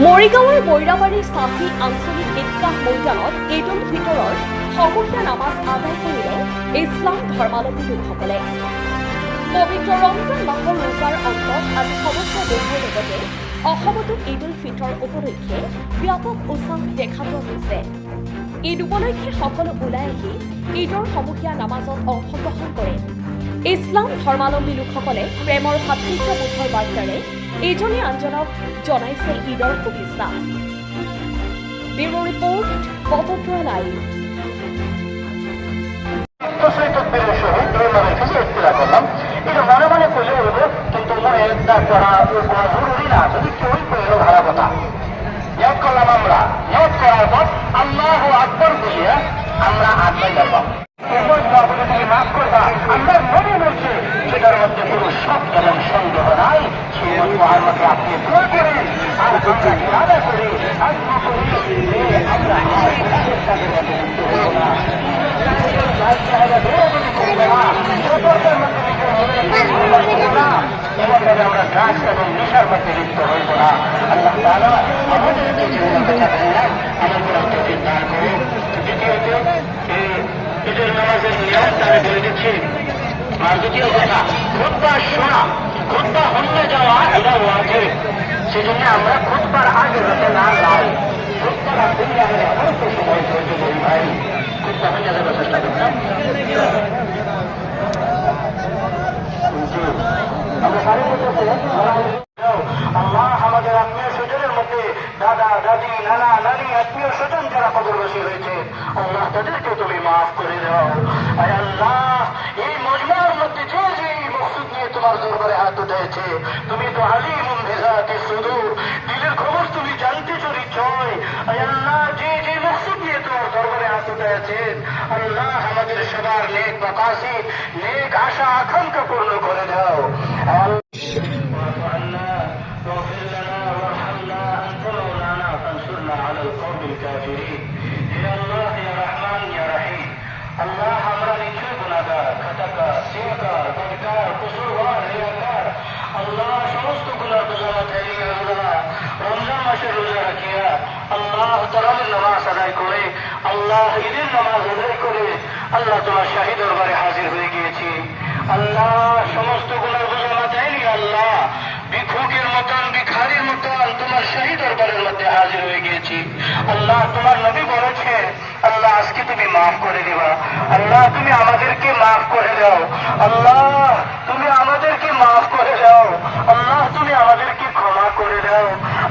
মৰিগাঁৱৰ বৈৰাবাৰী চাফি আঞ্চলিক ঈদগাহ মৈদানত ঈদ উল ফিতৰৰ সমূহীয়া নামাজ আদায় কৰিলে ইছলাম ধৰ্মাৱলম্বী লোকসকলে। পবিত্ৰ ৰমজান মাহৰ ৰোজাৰ অন্তত আজি সমগ্ৰ দেশৰ লগতে অসমতো ঈদ উল ফিতৰ উপলক্ষে ব্যাপক উৎসাহ দেখা পোৱা গৈছে। ঈদ উপলক্ষে সকলো ওলাই আহি ঈদৰ সমূহীয়া নামাজত অংশগ্ৰহণ কৰে। ইছলাম ধৰ্মাৱলম্বী লোকসকলে প্ৰেমৰ ভাতৃত্ববোধৰ বাৰ্তাৰে ইজনে আনজনক জনাইছে ঈদৰ শুভেচ্ছা। Bureau report Batadrava live. এটা মনে মনে করলে হইব, কিন্তু মনে একটা করা জরুরি না, যদি কেউই কইল ভালো কথা। নিয়ত করলাম আমরা, নিয়ত করার পর আল্লাহু আকবার বলিয়া আমরা আদায় করলাম। তুমি মাফ করবা, আমরা মনে বলছি সেটার মধ্যে কোনো শক এবং সন্দেহ নাই। সেই মধ্যে আপনি দোয়া করেন আর আমরা ইরাদা করি, আত্ম করি আমরা আমরা গাছ এবং নেশার মধ্যে লিপ্ত হইব না। আল্লাহ তাআলা আমাদেরকে জীবনে বেঁচে থাকলেন, আমাদের দান করে। দ্বিতীয়ত ঈদের নামাজের নিয়মটা আমি বলে দিচ্ছি। আর দ্বিতীয় কথা, খুতবা শোনা, খুতবা হইতে যাওয়া এটা ওয়াজিব। সেজন্য আমরা খুতবার আগে হতে না যাই। খুতবার আগে অল্প সময় ধৈর্য ধরি ভাই, খুতবা হইতে যাওয়ার চেষ্টা করতাম। আল্লাহ আমাদের আত্মীয় স্বজনের মধ্যে দাদা দাদি নানা নানি আত্মীয় স্বজন যারা কবরবাসী হয়েছে, আল্লাহ তাদেরকে তুমি মাফ করে দাও। আয় আল্লাহ, এই মজমার মধ্যে যে যে মকসুদ নিয়ে তোমার দরবারে হাত উঠেছে, তুমি তো আলিমুন বিযাতি সুদূর, দিলের খবর তুমি জানতে চলি ছয়। আয় আল্লাহ, যে যে মকসুদ নিয়ে তোমার দরবারে হাত উঠেছেন, আল্লাহ আমাদের সবার নেক মাকাসিদ, নেক আশা আকাঙ্ক্ষা পূর্ণ করে দাও। واغفر لنا وارحمنا أنت مولانا فانصرنا على القوم الكافرين. يا الله يا رحمن يا رحيم. আল্লাহ, আমরা নিশ্চয় গুনাহগার, খাতাকার, সিয়াকার, বদকার, কসুরওয়ার, রিয়াকার। আল্লাহ, সমস্ত গুনাহ বোঝা ঠেলিয়ে আল্লাহ রমজান মাসে রোজা রাখিয়া আল্লাহ তারাবির নামাজ আদায় করে, আল্লাহ ঈদের নামাজ আদায় করে আল্লাহ তোমার শাহী দরবারে হাজির হয়ে গিয়েছি। আল্লাহ, সমস্ত গুনাহ বোঝা মাথায় আল্লাহ ভিক্ষুকের মতন, ভিখারির মতন তোমার শাহী দরবারের মধ্যে হাজির হয়ে গিয়েছি। আল্লাহ, তোমার নবী বলেছে আল্লাহ আজকে তুমি মাফ করে দিবা। আল্লাহ, তুমি আমাদেরকে মাফ করে দাও। আল্লাহ, তুমি আমাদেরকে মাফ করে দাও। আল্লাহ, তুমি আমাদেরকে ক্ষমা করে দাও।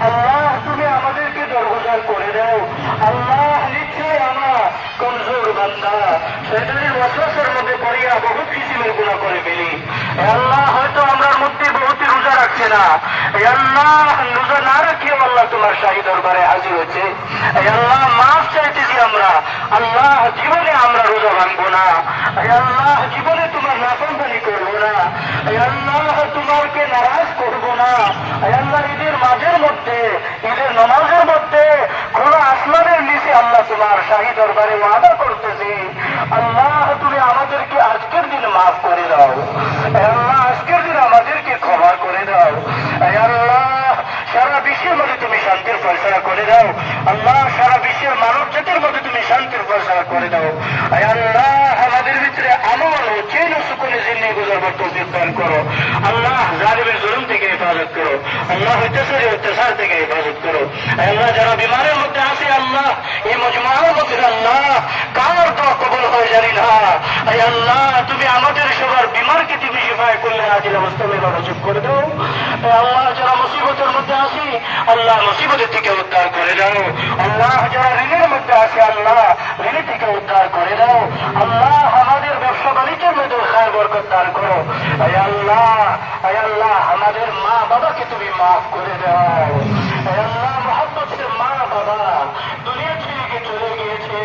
আল্লাহ, তুমি আমাদেরকে দরগুজার করে দাও। আল্লাহ, নিশ্চয় আমরা কমজোর বান্দা, শয়তানের ওয়াসওয়াসার মধ্যে পড়িয়া বহুত কিসিমের গুনাহ করে ফেলি। আল্লাহ, হয়তো আমরার মধ্যে বহুত রোজা রাখছে না। আল্লাহ, রোজা না রাখিও আল্লাহ তোমার শাহী দরবারে হাজির হয়েছে। আল্লাহ, মাফ চাইতেছি আমরা। আল্লাহ, জীবনে আমরা রোজা ভাঙবো না। আল্লাহ, জীবনে তোমার নাফরমানি করবো না। আল্লাহ, তোমাকে নারাজ করবো না। আল্লাহ, ঈদের মাঝের মধ্যে, ঈদের নামাজের মধ্যে খোলা আসমানের নিচে আল্লাহ তোমার শাহী দরবারে ওয়াদা করতেছি, আল্লাহ তুমি আমাদেরকে আজকের দিন মাফ করে দাও। আল্লাহ, আজকের দিন আমাদেরকে ক্ষমা করে দাও। আল্লাহ, সারা বিশ্বের মধ্যে তুমি শান্তির ফয়সালা করে দাও। আল্লাহ, সারা বিশ্বের মানব জাতির মধ্যে তুমি শান্তির ফয়সালা করে দাও। আল্লাহ, আমাদের ভিতরে আমল ও চেন ও সুকুনে জিন্দেগি গুজারবার তৌফিক দান করো। আল্লাহ, জালিমের জুলুম থেকে হেফাজত করো। আল্লাহ, অত্যাচার থেকে হেফাজত করো। আল্লাহ, যারা বিমারের মধ্যে আছে আল্লাহ, এই মজমার মধ্যে আল্লাহ কার দোয়া কবুল হয় জানি না। আল্লাহ, তুমি আমাদের সবার বিমারকে তুমি শিফায়ে করলে আজিল অবস্থা মেলা নসিব করে দাও। আল্লাহ, যারা মুসিবতের মধ্যে আছি আল্লাহ মুসিবতের থেকে উদ্ধার করে দাও। আল্লাহ, যারা ঋণের মধ্যে আছে আল্লাহ ঋণ থেকে উদ্ধার করে দাও। আল্লাহ, আমাদের ব্যবসা বাণিজ্যের মধ্যে খায় বরকত দান করো। আল্লাহ, আল্লাহ, আমাদের মা বাবাকে তুমি মাফ করে দাও। আল্লাহ, মুহাম্মদের মা বাবা দুনিয়া ছেড়ে চলে গিয়েছে।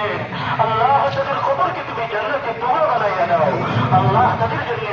আল্লাহ, তাদের খবরকে তুমি জান্নাতে টুকরো বানাইয়া দাও। আল্লাহ, তাদের জন্য